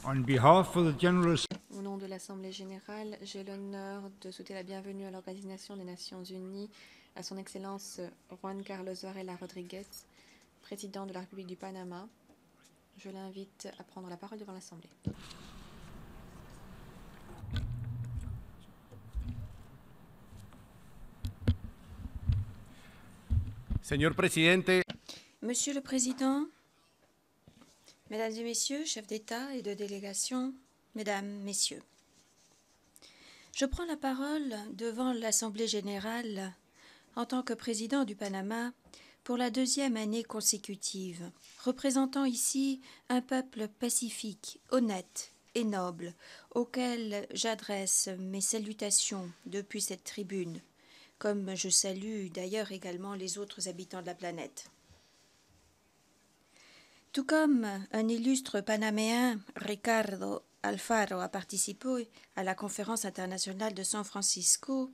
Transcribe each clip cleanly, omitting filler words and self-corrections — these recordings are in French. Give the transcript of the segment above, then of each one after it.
On behalf of the General Au nom de l'Assemblée générale, j'ai l'honneur de souhaiter la bienvenue à l'Organisation des Nations Unies à son Excellence Juan Carlos Varela Rodríguez, président de la République du Panama. Je l'invite à prendre la parole devant l'Assemblée. Señor presidente, Monsieur le Président, Mesdames et Messieurs, chefs d'État et de délégation, Mesdames, Messieurs, je prends la parole devant l'Assemblée générale en tant que président du Panama pour la deuxième année consécutive, représentant ici un peuple pacifique, honnête et noble, auquel j'adresse mes salutations depuis cette tribune, comme je salue d'ailleurs également les autres habitants de la planète. Tout comme un illustre panaméen, Ricardo Alfaro, a participé à la conférence internationale de San Francisco,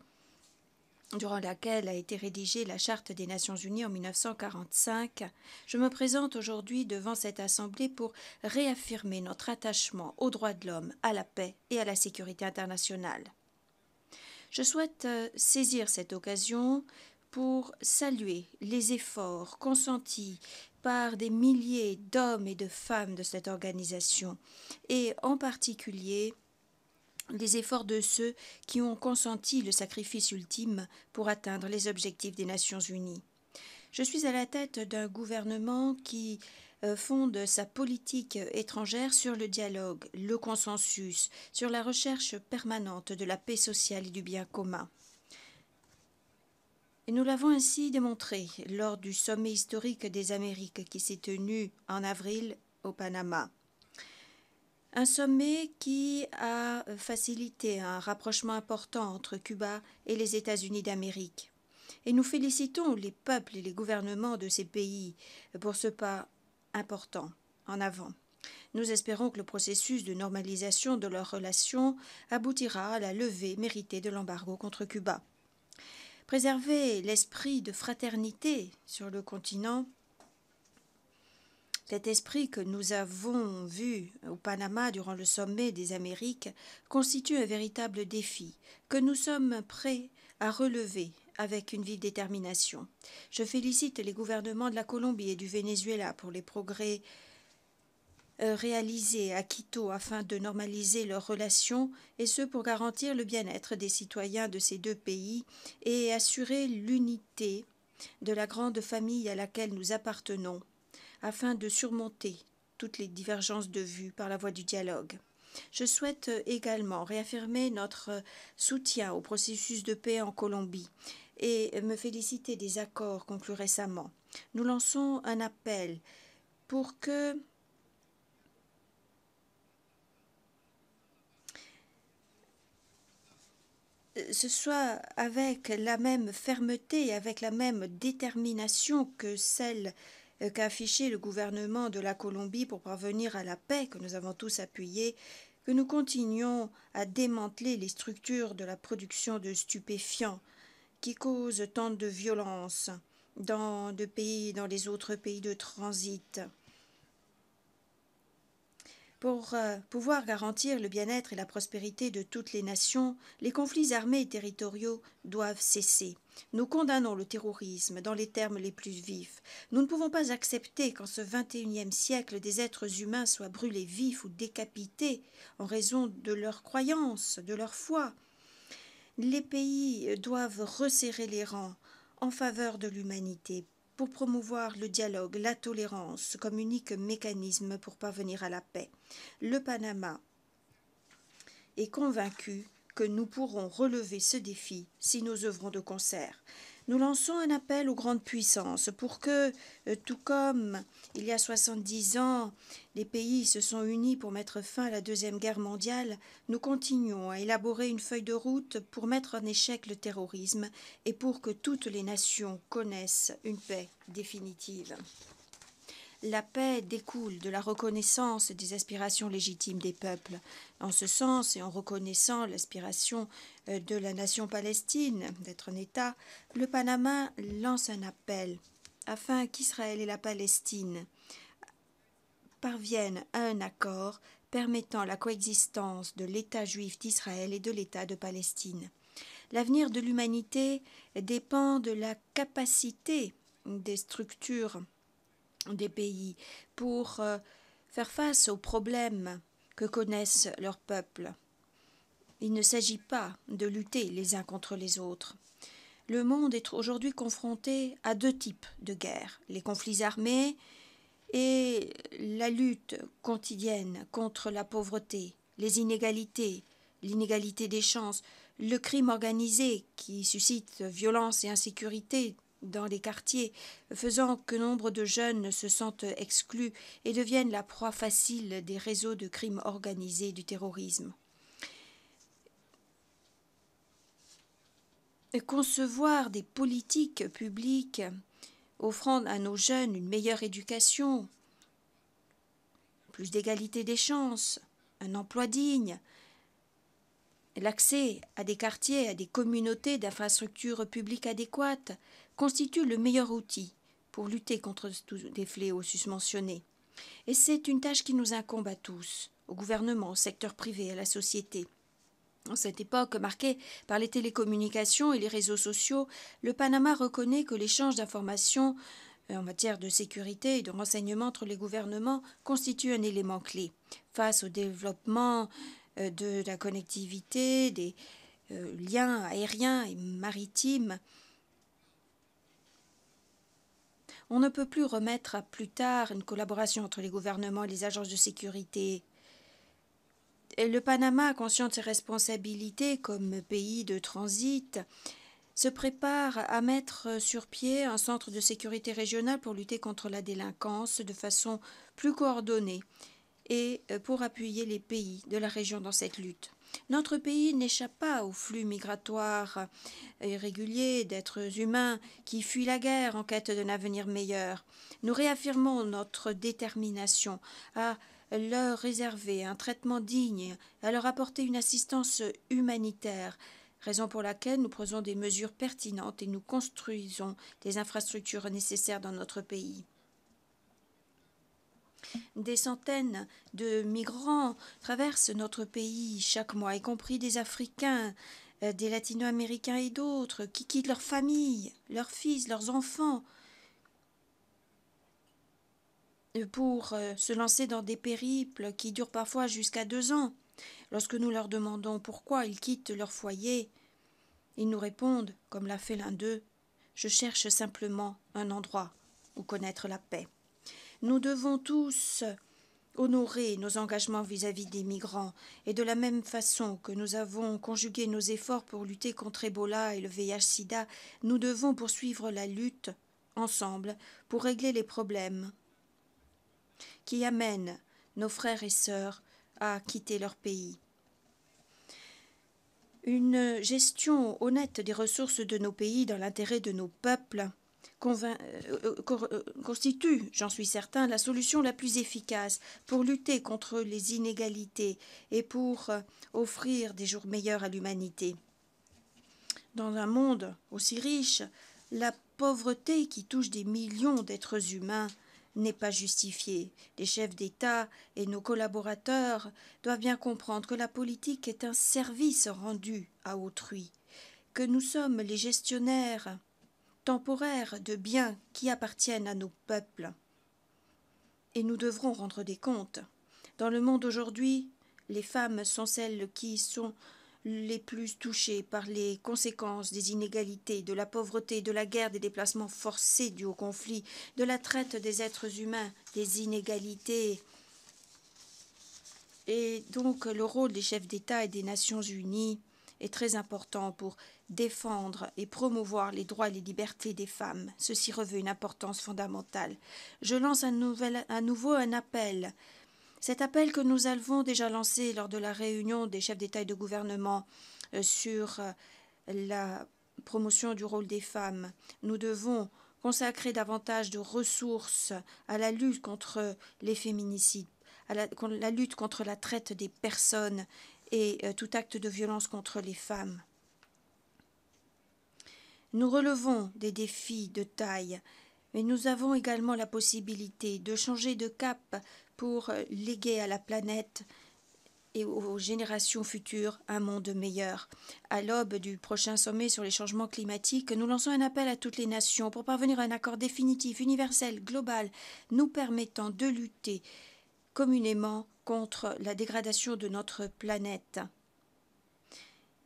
durant laquelle a été rédigée la Charte des Nations Unies en 1945, je me présente aujourd'hui devant cette Assemblée pour réaffirmer notre attachement aux droits de l'homme, à la paix et à la sécurité internationale. Je souhaite saisir cette occasion pour saluer les efforts consentis par des milliers d'hommes et de femmes de cette organisation, et en particulier les efforts de ceux qui ont consenti le sacrifice ultime pour atteindre les objectifs des Nations Unies. Je suis à la tête d'un gouvernement qui fonde sa politique étrangère sur le dialogue, le consensus, sur la recherche permanente de la paix sociale et du bien commun. Et nous l'avons ainsi démontré lors du sommet historique des Amériques qui s'est tenu en avril au Panama. Un sommet qui a facilité un rapprochement important entre Cuba et les États-Unis d'Amérique. Et nous félicitons les peuples et les gouvernements de ces pays pour ce pas important en avant. Nous espérons que le processus de normalisation de leurs relations aboutira à la levée méritée de l'embargo contre Cuba. Préserver l'esprit de fraternité sur le continent, cet esprit que nous avons vu au Panama durant le sommet des Amériques, constitue un véritable défi que nous sommes prêts à relever avec une vive détermination. Je félicite les gouvernements de la Colombie et du Venezuela pour les progrès réalisés à Quito afin de normaliser leurs relations, et ce pour garantir le bien-être des citoyens de ces deux pays et assurer l'unité de la grande famille à laquelle nous appartenons, afin de surmonter toutes les divergences de vues par la voie du dialogue. Je souhaite également réaffirmer notre soutien au processus de paix en Colombie et me féliciter des accords conclus récemment. Nous lançons un appel pour que ce soit avec la même fermeté et avec la même détermination que celle qu'a affiché le gouvernement de la Colombie pour parvenir à la paix, que nous avons tous appuyé, que nous continuons à démanteler les structures de la production de stupéfiants qui causent tant de violence dans les autres pays de transit. Pour pouvoir garantir le bien-être et la prospérité de toutes les nations, les conflits armés et territoriaux doivent cesser. Nous condamnons le terrorisme dans les termes les plus vifs. Nous ne pouvons pas accepter qu'en ce XXIe siècle, des êtres humains soient brûlés vifs ou décapités en raison de leurs croyances, de leur foi. Les pays doivent resserrer les rangs en faveur de l'humanité, pour promouvoir le dialogue, la tolérance comme unique mécanisme pour parvenir à la paix. Le Panama est convaincu que nous pourrons relever ce défi si nous œuvrons de concert. Nous lançons un appel aux grandes puissances pour que, tout comme il y a 70 ans, les pays se sont unis pour mettre fin à la Deuxième Guerre mondiale, nous continuons à élaborer une feuille de route pour mettre en échec le terrorisme et pour que toutes les nations connaissent une paix définitive. La paix découle de la reconnaissance des aspirations légitimes des peuples. En ce sens, et en reconnaissant l'aspiration de la nation palestine d'être un État, le Panama lance un appel afin qu'Israël et la Palestine parviennent à un accord permettant la coexistence de l'État juif d'Israël et de l'État de Palestine. L'avenir de l'humanité dépend de la capacité des structures des pays pour faire face aux problèmes que connaissent leurs peuples. Il ne s'agit pas de lutter les uns contre les autres. Le monde est aujourd'hui confronté à deux types de guerres, les conflits armés et la lutte quotidienne contre la pauvreté, les inégalités, l'inégalité des chances, le crime organisé qui suscite violence et insécurité dans les quartiers, faisant que nombre de jeunes se sentent exclus et deviennent la proie facile des réseaux de crimes organisés du terrorisme. Concevoir des politiques publiques offrant à nos jeunes une meilleure éducation, plus d'égalité des chances, un emploi digne, l'accès à des quartiers, à des communautés d'infrastructures publiques adéquates constitue le meilleur outil pour lutter contre tous les fléaux susmentionnés. Et c'est une tâche qui nous incombe à tous, au gouvernement, au secteur privé, à la société. En cette époque marquée par les télécommunications et les réseaux sociaux, le Panama reconnaît que l'échange d'informations en matière de sécurité et de renseignement entre les gouvernements constitue un élément clé. Face au développement de la connectivité, des liens aériens et maritimes, on ne peut plus remettre à plus tard une collaboration entre les gouvernements et les agences de sécurité. Le Panama, conscient de ses responsabilités comme pays de transit, se prépare à mettre sur pied un centre de sécurité régional pour lutter contre la délinquance de façon plus coordonnée et pour appuyer les pays de la région dans cette lutte. Notre pays n'échappe pas aux flux migratoires irréguliers d'êtres humains qui fuient la guerre en quête d'un avenir meilleur. Nous réaffirmons notre détermination à leur réserver un traitement digne, à leur apporter une assistance humanitaire, raison pour laquelle nous prenons des mesures pertinentes et nous construisons des infrastructures nécessaires dans notre pays. Des centaines de migrants traversent notre pays chaque mois, y compris des Africains, des Latino-Américains et d'autres, qui quittent leurs familles, leurs fils, leurs enfants, pour se lancer dans des périples qui durent parfois jusqu'à 2 ans. Lorsque nous leur demandons pourquoi ils quittent leur foyer, ils nous répondent, comme l'a fait l'un d'eux, « Je cherche simplement un endroit où connaître la paix ». Nous devons tous honorer nos engagements vis-à-vis des migrants et de la même façon que nous avons conjugué nos efforts pour lutter contre Ebola et le VIH-Sida, nous devons poursuivre la lutte ensemble pour régler les problèmes qui amènent nos frères et sœurs à quitter leur pays. Une gestion honnête des ressources de nos pays dans l'intérêt de nos peuples constitue, j'en suis certain, la solution la plus efficace pour lutter contre les inégalités et pour offrir des jours meilleurs à l'humanité. Dans un monde aussi riche, la pauvreté qui touche des millions d'êtres humains n'est pas justifiée. Les chefs d'État et nos collaborateurs doivent bien comprendre que la politique est un service rendu à autrui, que nous sommes les gestionnaires temporaires de biens qui appartiennent à nos peuples. Et nous devrons rendre des comptes. Dans le monde aujourd'hui, les femmes sont celles qui sont les plus touchées par les conséquences des inégalités, de la pauvreté, de la guerre, des déplacements forcés dus au conflit, de la traite des êtres humains, des inégalités. Et donc le rôle des chefs d'État et des Nations Unies est très important pour défendre et promouvoir les droits et les libertés des femmes. Ceci revêt une importance fondamentale. Je lance à nouveau un appel. Cet appel que nous avons déjà lancé lors de la réunion des chefs d'État et de gouvernement sur la promotion du rôle des femmes. Nous devons consacrer davantage de ressources à la lutte contre les féminicides, à la lutte contre la traite des personnes et tout acte de violence contre les femmes. Nous relevons des défis de taille, mais nous avons également la possibilité de changer de cap pour léguer à la planète et aux générations futures un monde meilleur. À l'aube du prochain sommet sur les changements climatiques, nous lançons un appel à toutes les nations pour parvenir à un accord définitif, universel, global, nous permettant de lutter communément contre la dégradation de notre planète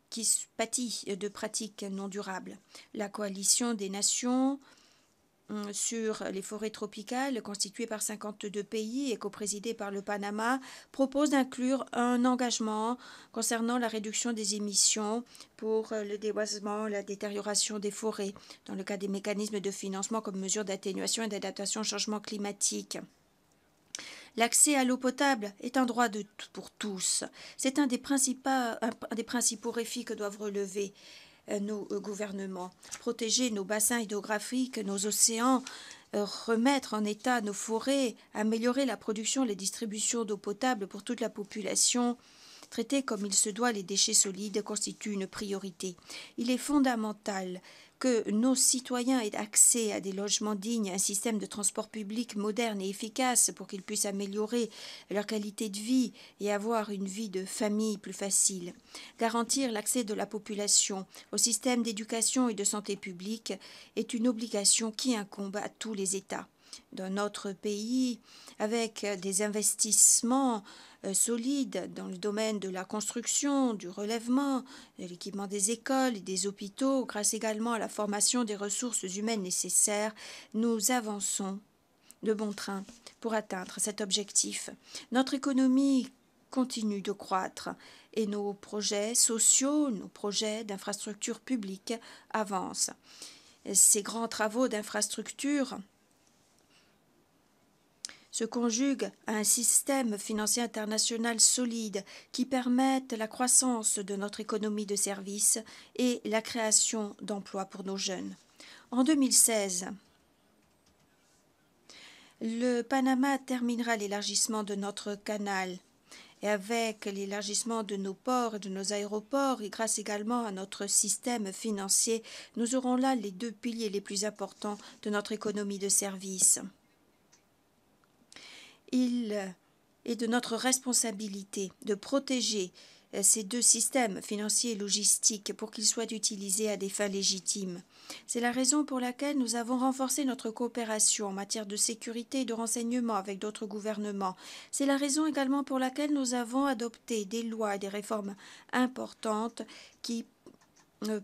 qui pâtit de pratiques non durables. La coalition des nations sur les forêts tropicales, constituée par 52 pays et coprésidée par le Panama, propose d'inclure un engagement concernant la réduction des émissions pour le déboisement, la détérioration des forêts, dans le cas des mécanismes de financement comme mesure d'atténuation et d'adaptation au changement climatique. L'accès à l'eau potable est un droit pour tous. C'est un des principaux défis que doivent relever nos gouvernements. Protéger nos bassins hydrographiques, nos océans, remettre en état nos forêts, améliorer la production et la distribution d'eau potable pour toute la population, traiter comme il se doit les déchets solides constitue une priorité. Il est fondamental que nos citoyens aient accès à des logements dignes, à un système de transport public moderne et efficace pour qu'ils puissent améliorer leur qualité de vie et avoir une vie de famille plus facile. Garantir l'accès de la population au système d'éducation et de santé publique est une obligation qui incombe à tous les États. Dans notre pays, avec des investissements solides dans le domaine de la construction, du relèvement, de l'équipement des écoles et des hôpitaux, grâce également à la formation des ressources humaines nécessaires, nous avançons de bon train pour atteindre cet objectif. Notre économie continue de croître et nos projets sociaux, nos projets d'infrastructures publiques avancent. Ces grands travaux d'infrastructures se conjugue à un système financier international solide qui permette la croissance de notre économie de services et la création d'emplois pour nos jeunes. En 2016, le Panama terminera l'élargissement de notre canal. Et avec l'élargissement de nos ports et de nos aéroports, et grâce également à notre système financier, nous aurons là les deux piliers les plus importants de notre économie de services. Il est de notre responsabilité de protéger ces deux systèmes financiers et logistiques pour qu'ils soient utilisés à des fins légitimes. C'est la raison pour laquelle nous avons renforcé notre coopération en matière de sécurité et de renseignement avec d'autres gouvernements. C'est la raison également pour laquelle nous avons adopté des lois et des réformes importantes qui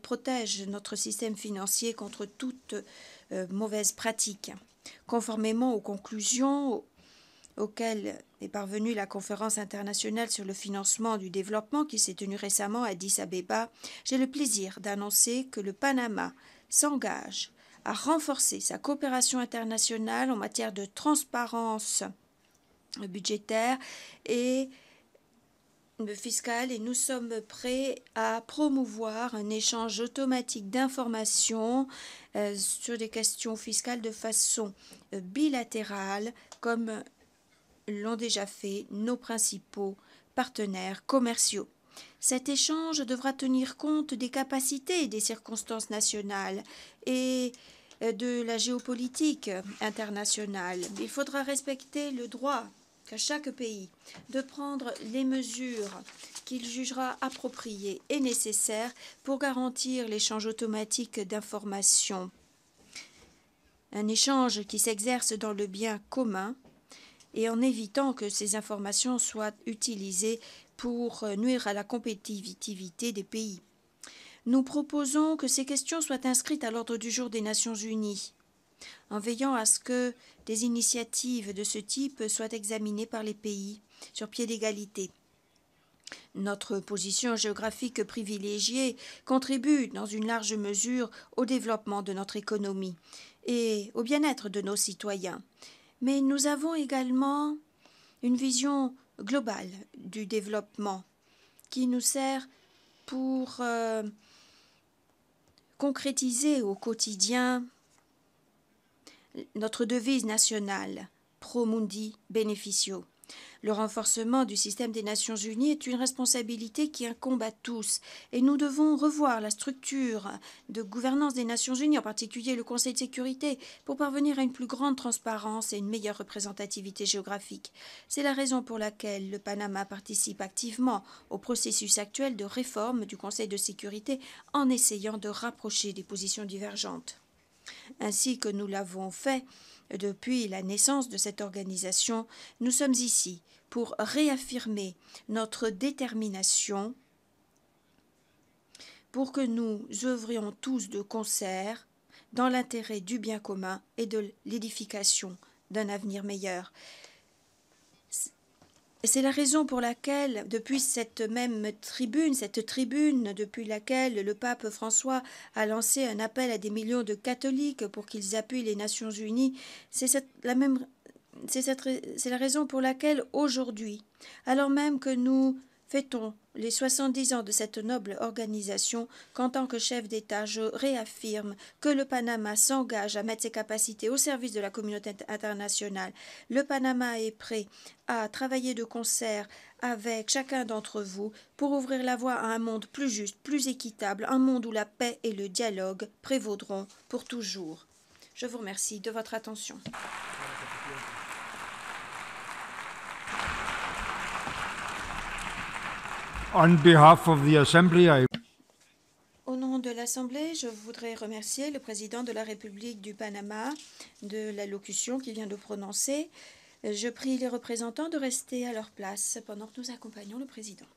protègent notre système financier contre toute mauvaise pratique. Conformément aux conclusions auquel est parvenue la conférence internationale sur le financement du développement qui s'est tenue récemment à Addis Abeba, j'ai le plaisir d'annoncer que le Panama s'engage à renforcer sa coopération internationale en matière de transparence budgétaire et fiscale, et nous sommes prêts à promouvoir un échange automatique d'informations sur des questions fiscales de façon bilatérale, comme l'ont déjà fait nos principaux partenaires commerciaux. Cet échange devra tenir compte des capacités et des circonstances nationales et de la géopolitique internationale. Il faudra respecter le droit qu'à chaque pays de prendre les mesures qu'il jugera appropriées et nécessaires pour garantir l'échange automatique d'informations. Un échange qui s'exerce dans le bien commun et en évitant que ces informations soient utilisées pour nuire à la compétitivité des pays. Nous proposons que ces questions soient inscrites à l'ordre du jour des Nations Unies, en veillant à ce que des initiatives de ce type soient examinées par les pays sur pied d'égalité. Notre position géographique privilégiée contribue dans une large mesure au développement de notre économie et au bien-être de nos citoyens. Mais nous avons également une vision globale du développement qui nous sert pour concrétiser au quotidien notre devise nationale, Pro Mundi Beneficio. Le renforcement du système des Nations Unies est une responsabilité qui incombe à tous et nous devons revoir la structure de gouvernance des Nations Unies, en particulier le Conseil de sécurité, pour parvenir à une plus grande transparence et une meilleure représentativité géographique. C'est la raison pour laquelle le Panama participe activement au processus actuel de réforme du Conseil de sécurité en essayant de rapprocher des positions divergentes. Ainsi que nous l'avons fait depuis la naissance de cette organisation, nous sommes ici pour réaffirmer notre détermination pour que nous œuvrions tous de concert dans l'intérêt du bien commun et de l'édification d'un avenir meilleur. C'est la raison pour laquelle, depuis cette tribune depuis laquelle le pape François a lancé un appel à des millions de catholiques pour qu'ils appuient les Nations Unies, c'est la raison pour laquelle aujourd'hui, alors même que nous fêtons les 70 ans de cette noble organisation, qu'en tant que chef d'État, je réaffirme que le Panama s'engage à mettre ses capacités au service de la communauté internationale. Le Panama est prêt à travailler de concert avec chacun d'entre vous pour ouvrir la voie à un monde plus juste, plus équitable, un monde où la paix et le dialogue prévaudront pour toujours. Je vous remercie de votre attention. On behalf of the Assembly, Au nom de l'Assemblée, je voudrais remercier le président de la République du Panama de l'allocution qu'il vient de prononcer. Je prie les représentants de rester à leur place pendant que nous accompagnons le président.